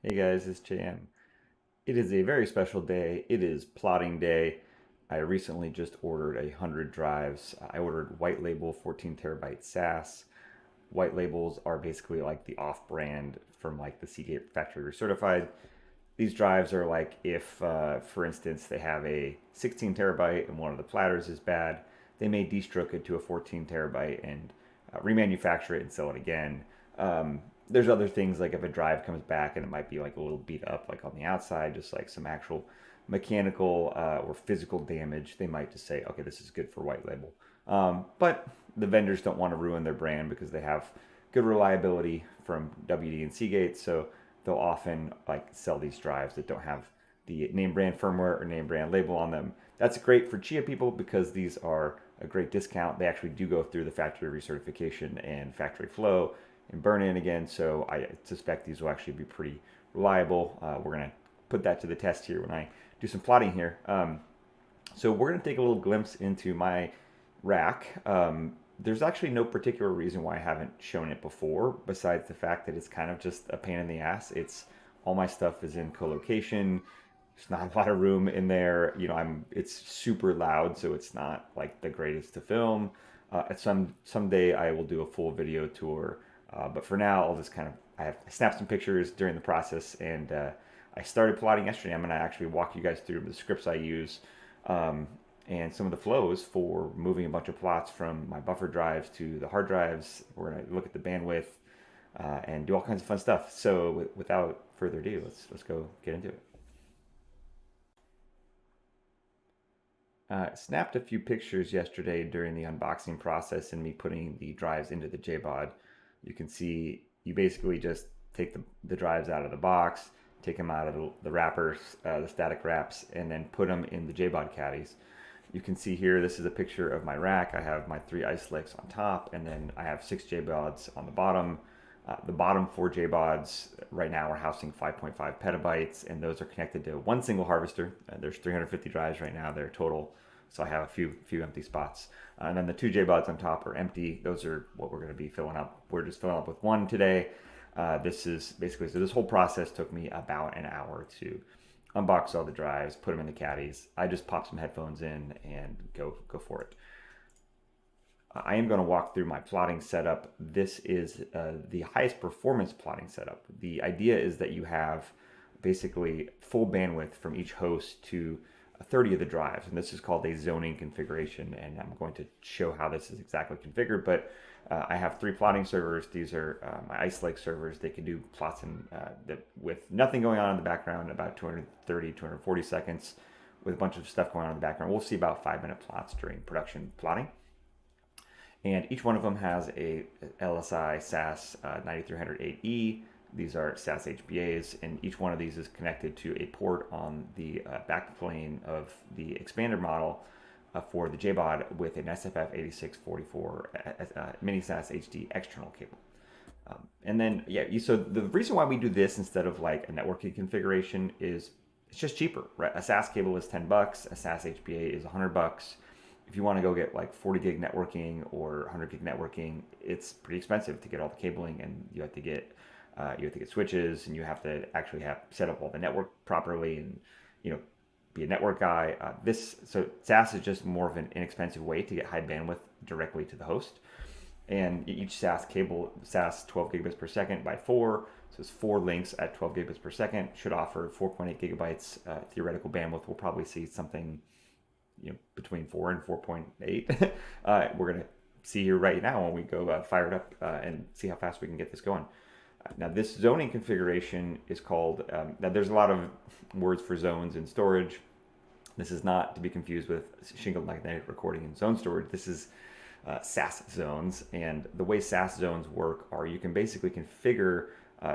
Hey guys, it's JM. It is a very special day. It is plotting day. I recently just ordered 100 drives. I ordered white label 14 terabyte SAS. White labels are basically like the off-brand from like the Seagate factory recertified. These drives are like if, for instance, they have a 16 terabyte and one of the platters is bad, they may destroke it to a 14 terabyte and remanufacture it and sell it again. There's other things like if a drive comes back and it might be like a little beat up, like on the outside, just like some actual mechanical or physical damage, they might just say, okay, this is good for white label. But the vendors don't want to ruin their brand because they have good reliability from WD and Seagate, so they'll often like sell these drives that don't have the name brand firmware or name brand label on them. That's great for Chia people because these are a great discount. They actually do go through the factory recertification and factory flow and burn in again. So I suspect these will actually be pretty reliable. We're going to put that to the test here when I do some plotting here. So we're going to take a little glimpse into my rack. There's actually no particular reason why I haven't shown it before, besides the fact that it's kind of just a pain in the ass. It's all my stuff is in co-location. There's not a lot of room in there. It's super loud, so it's not like the greatest to film. At someday I will do a full video tour, but for now I'll just I snapped some pictures during the process, and I started plotting yesterday. I'm gonna actually walk you guys through the scripts I use. Um, and some of the flows for moving a bunch of plots from my buffer drives to the hard drives. We're going to look at the bandwidth and do all kinds of fun stuff. So without further ado, let's go get into it. Snapped a few pictures yesterday during the unboxing process and me putting the drives into the JBOD. You can see you basically just take the drives out of the box, take them out of the wrappers, the static wraps, and then put them in the JBOD caddies. You can see here, this is a picture of my rack. I have my 3 ice licks on top, and then I have 6 JBODs on the bottom. The bottom 4 JBODs right now are housing 5.5 petabytes, and those are connected to one single harvester. There's 350 drives right now, they're total. So I have a few empty spots. And then the 2 JBODs on top are empty. Those are what we're going to be filling up. We're just filling up with one today. This is basically, so this whole process took me about an hour to unbox all the drives, put them in the caddies. I just pop some headphones in and go for it. I am going to walk through my plotting setup. This is the highest performance plotting setup. The idea is that you have basically full bandwidth from each host to 30 of the drives, and this is called a zoning configuration, and I'm going to show how this is exactly configured. But I have 3 plotting servers. These are my Ice Lake servers. They can do plots with nothing going on in the background, about 230, 240 seconds, with a bunch of stuff going on in the background. We'll see about 5-minute plots during production plotting. And each one of them has a LSI SAS 9308E. These are SAS HBAs, and each one of these is connected to a port on the backplane of the expander model for the JBOD with an SFF8644 mini SAS HD external cable. And then, yeah, so the reason why we do this instead of like a networking configuration is it's just cheaper, right? A SAS cable is $10, a SAS HBA is $100. If you want to go get like 40 gig networking or 100 gig networking, it's pretty expensive to get all the cabling, and you have to get switches, and you have to actually have set up all the network properly, and be a network guy. So SAS is just more of an inexpensive way to get high bandwidth directly to the host. And each SAS cable, SAS 12 gigabits per second by 4, so it's 4 links at 12 gigabits per second, should offer 4.8 gigabytes theoretical bandwidth. We'll probably see something between 4 and 4.8. We're going to see here right now when we go fire it up and see how fast we can get this going. Now this zoning configuration is called, now there's a lot of words for zones in storage. This is not to be confused with shingled magnetic recording and zone storage. This is SAS zones, and the way SAS zones work are you can basically configure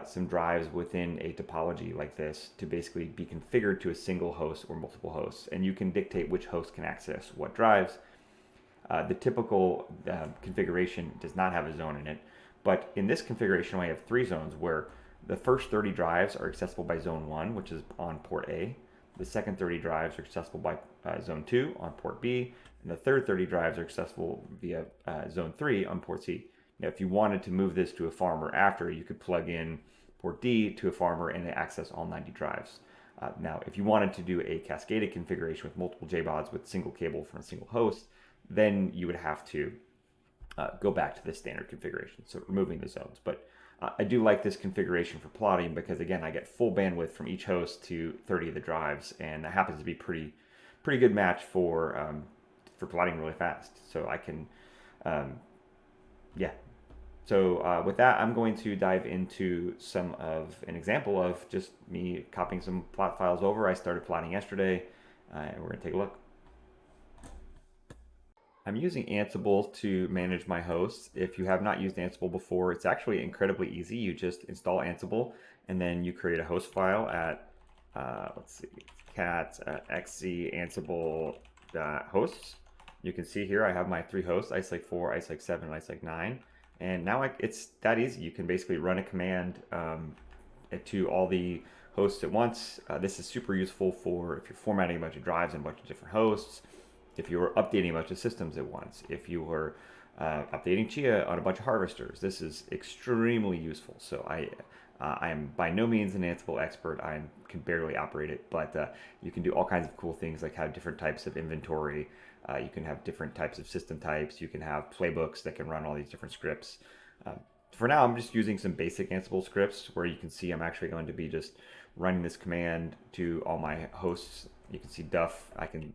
some drives within a topology like this to basically be configured to a single host or multiple hosts, and you can dictate which host can access what drives. The typical configuration does not have a zone in it, but in this configuration we have 3 zones where the first 30 drives are accessible by zone 1, which is on port A. The second 30 drives are accessible by zone 2 on port B, and the third 30 drives are accessible via zone 3 on port C. Now, if you wanted to move this to a farm or after, you could plug in port D to a farmer and access all 90 drives. Now, if you wanted to do a cascaded configuration with multiple JBODs with single cable from a single host, then you would have to go back to the standard configuration, so removing the zones. But I do like this configuration for plotting because, again, I get full bandwidth from each host to 30 of the drives, and that happens to be pretty good match for plotting really fast. So I can, yeah. So with that, I'm going to dive into an example of just me copying some plot files over. I started plotting yesterday, and we're going to take a look. I'm using Ansible to manage my hosts. If you have not used Ansible before, it's actually incredibly easy. You just install Ansible, and then you create a host file at, let's see, cat xc ansible hosts. You can see here I have my 3 hosts, isolate 4, isolate 7, and isolate 9. And now it's that easy. You can basically run a command to all the hosts at once. This is super useful for if you're formatting a bunch of drives and a bunch of different hosts, if you were updating a bunch of systems at once, if you were updating Chia on a bunch of harvesters. This is extremely useful. So I am by no means an Ansible expert. I can barely operate it, but you can do all kinds of cool things like have different types of inventory. You can have different types of system types. You can have playbooks that can run all these different scripts. For now, I'm just using some basic Ansible scripts where you can see I'm actually going to be just running this command to all my hosts. You can see duff. I can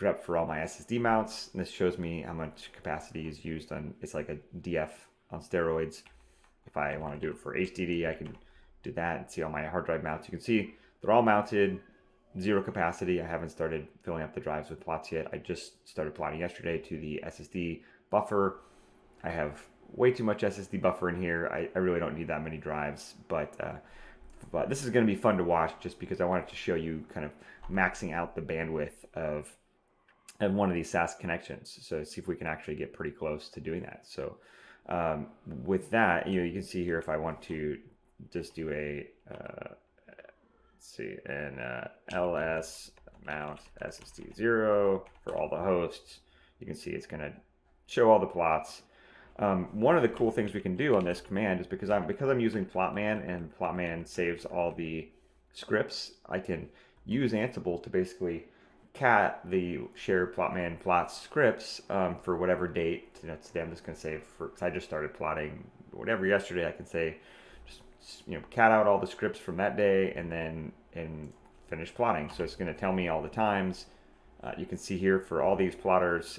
grep for all my SSD mounts. And this shows me how much capacity is used on, it's like a DF on steroids. If I want to do it for HDD, I can do that and see all my hard drive mounts. You can see they're all mounted, 0 capacity. I haven't started filling up the drives with plots yet. I just started plotting yesterday to the SSD buffer. I have way too much SSD buffer in here. I really don't need that many drives, but this is going to be fun to watch just because I wanted to show you kind of maxing out the bandwidth of one of these SAS connections. So see if we can actually get pretty close to doing that. So with that, you can see here if I want to just do a let's see, an ls mount SSD 0 for all the hosts. You can see it's going to show all the plots. One of the cool things we can do on this command is because I'm using Plotman and Plotman saves all the scripts, I can use Ansible to basically cat the shared Plotman plots scripts for whatever date. Today I'm just going to say, because I just started plotting whatever yesterday, I can say just cat out all the scripts from that day and finish plotting. So it's going to tell me all the times. You can see here for all these plotters,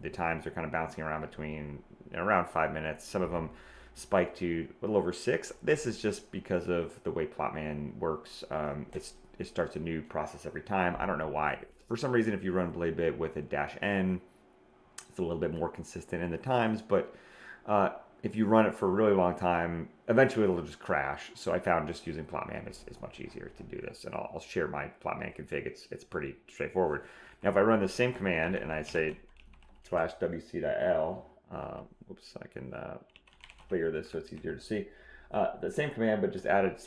the times are kind of bouncing around between around 5 minutes. Some of them spike to a little over 6. This is just because of the way Plotman works. It starts a new process every time. I don't know why. For some reason, if you run BladeBit with a -n, it's a little bit more consistent in the times, but if you run it for a really long time, eventually it'll just crash. So I found just using Plotman is much easier to do this, and I'll share my Plotman config. It's pretty straightforward. Now, if I run the same command and I say /wc.l, oops, I can clear this so it's easier to see. The same command, but just added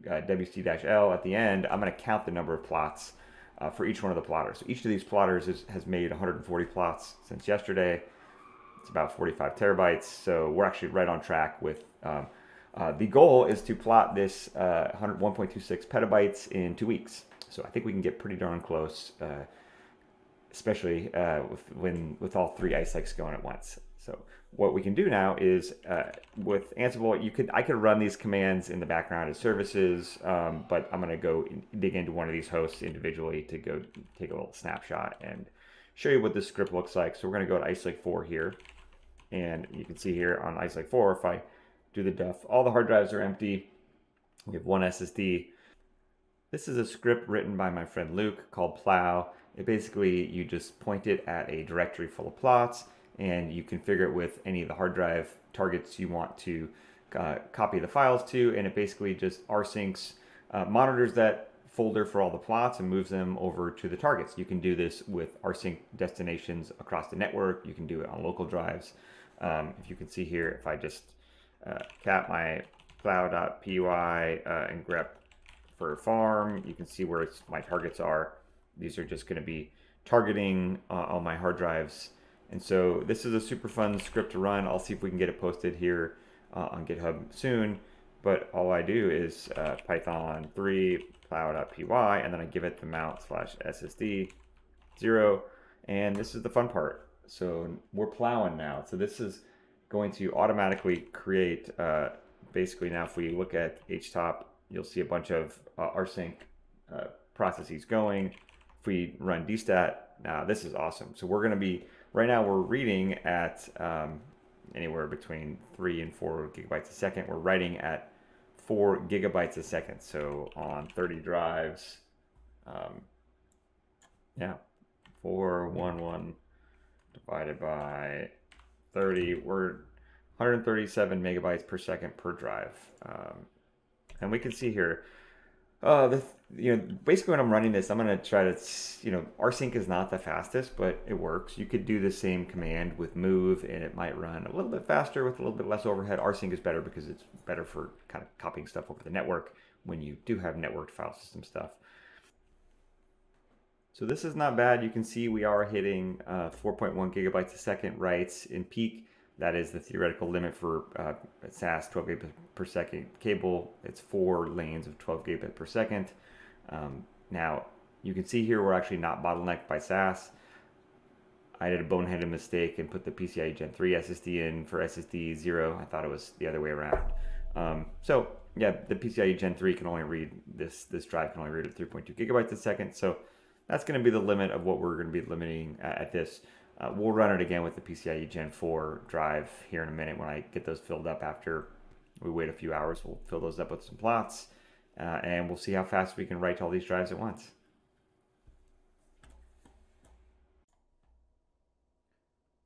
/wc-l at the end, I'm going to count the number of plots for each one of the plotters. So each of these plotters has made 140 plots since yesterday. It's about 45 terabytes, so we're actually right on track with the goal is to plot this 1.26 petabytes in 2 weeks. So I think we can get pretty darn close, especially with all 3 ice going at once. So what we can do now is with Ansible, I could run these commands in the background as services, but I'm going to go dig into one of these hosts individually to go take a little snapshot and show you what this script looks like. So we're going to go to isolate 4 here, and you can see here on isolate 4, if I do the def, all the hard drives are empty. We have 1 SSD. This is a script written by my friend Luke called plow. It basically, you just point it at a directory full of plots, and you configure it with any of the hard drive targets you want to copy the files to, and it basically just rsyncs, monitors that folder for all the plots and moves them over to the targets. You can do this with rsync destinations across the network. You can do it on local drives. If you can see here, if I just cat my plow.py and grep for farm, you can see where my targets are. These are just going to be targeting on my hard drives. And so this is a super fun script to run. I'll see if we can get it posted here on GitHub soon. But all I do is Python 3 plow.py, and then I give it the mount /ssd 0. And this is the fun part. So we're plowing now. So this is going to automatically create, basically now if we look at htop, you'll see a bunch of rsync processes going. If we run dstat, now this is awesome. So we're going to be, right now we're reading at anywhere between 3 and 4 gigabytes a second. We're writing at 4 gigabytes a second. So on 30 drives, yeah, 411 divided by 30, we're 137 megabytes per second per drive. And we can see here, basically when I'm running this, I'm going to try to, rsync is not the fastest, but it works. You could do the same command with move and it might run a little bit faster with a little bit less overhead. Rsync is better because it's better for kind of copying stuff over the network when you do have networked file system stuff. So this is not bad. You can see we are hitting 4.1 gigabytes a second writes in peak. That is the theoretical limit for SAS 12 gigabit per second cable. It's 4 lanes of 12 gigabit per second. Now, you can see here we're actually not bottlenecked by SAS. I did a boneheaded mistake and put the PCIe Gen 3 SSD in for SSD 0. I thought it was the other way around. So yeah, the PCIe Gen 3 can only read, this drive can only read at 3.2 gigabytes a second. So that's going to be the limit of what we're going to be limiting at this. We'll run it again with the PCIe Gen 4 drive here in a minute when I get those filled up. After we wait a few hours, we'll fill those up with some plots, and we'll see how fast we can write all these drives at once.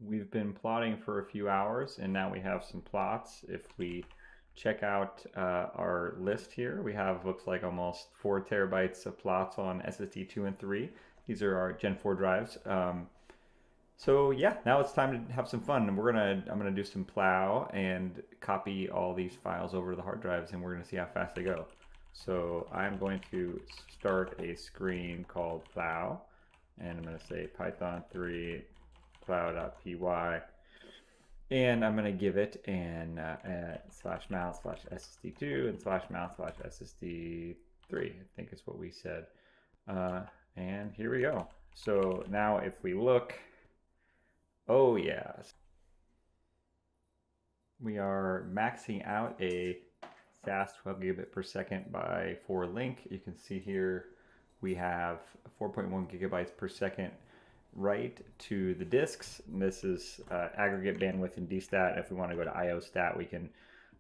We've been plotting for a few hours, and now we have some plots. If we check out our list here, we have, looks like almost 4 terabytes of plots on SSD 2 and 3. These are our Gen 4 drives. So yeah, now it's time to have some fun. I'm gonna do some plow and copy all these files over to the hard drives, and we're gonna see how fast they go. So I'm going to start a screen called plow, and I'm gonna say Python 3 plow.py, and I'm gonna give it an /mount/ssd2 and /mount/ssd3. I think is what we said. And here we go. So now if we look. Oh yes, we are maxing out a SAS 12 gigabit per second by 4 link. You can see here we have 4.1 gigabytes per second write to the disks. And this is aggregate bandwidth in dstat. If we want to go to IO stat, we can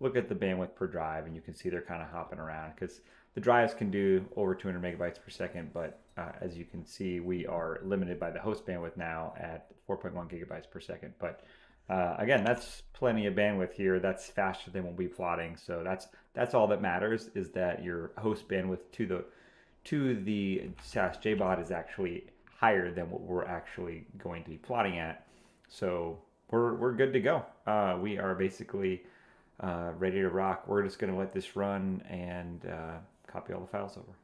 look at the bandwidth per drive, and you can see they're kind of hopping around because the drives can do over 200 megabytes per second, but as you can see, we are limited by the host bandwidth now at 4.1 gigabytes per second. But again, that's plenty of bandwidth here. That's faster than we'll be plotting. So that's all that matters, is that your host bandwidth to the SAS JBOD is actually higher than what we're actually going to be plotting at. So we're good to go. We are basically ready to rock. We're just going to let this run and copy all the files over.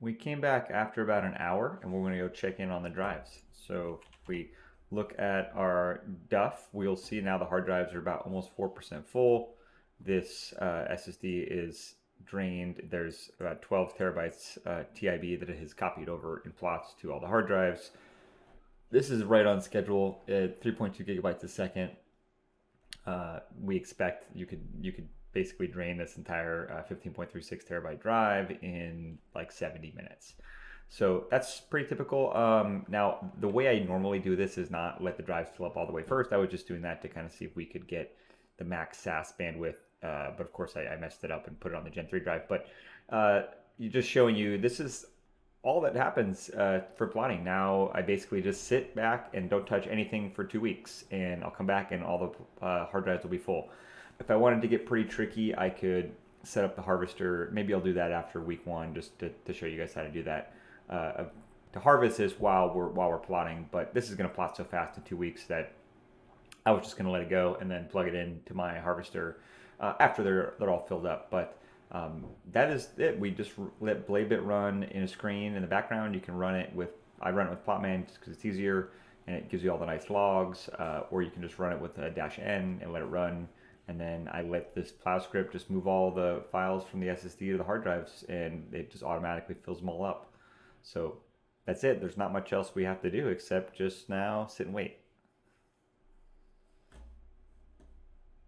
We came back after about an hour, and we're going to go check in on the drives. So if we look at our DUF, we'll see now the hard drives are about almost 4% full. This SSD is drained. There's about 12 terabytes TIB that it has copied over in plots to all the hard drives. This is right on schedule at 3.2 gigabytes a second. We expect you could basically drain this entire 15.36 terabyte drive in like 70 minutes. So that's pretty typical. Now, the way I normally do this is not let the drives fill up all the way first. I was just doing that to kind of see if we could get the max SAS bandwidth. But of course, I messed it up and put it on the Gen 3 drive. But just showing you, this is all that happens for plotting. Now I basically just sit back and don't touch anything for 2 weeks, and I'll come back and all the hard drives will be full. If I wanted to get pretty tricky, I could set up the harvester. Maybe I'll do that after week 1, just to show you guys how to do that. To harvest this while we're plotting, but this is going to plot so fast in 2 weeks that I was just going to let it go and then plug it into my harvester after they're all filled up. But that is it. We just let BladeBit run in a screen in the background. You can run it with, I run it with Plotman just because it's easier. and it gives you all the nice logs, or you can just run it with a -n and let it run. And then I let this plow script just move all the files from the SSD to the hard drives, and it just automatically fills them all up. So that's it. There's not much else we have to do except just now sit and wait.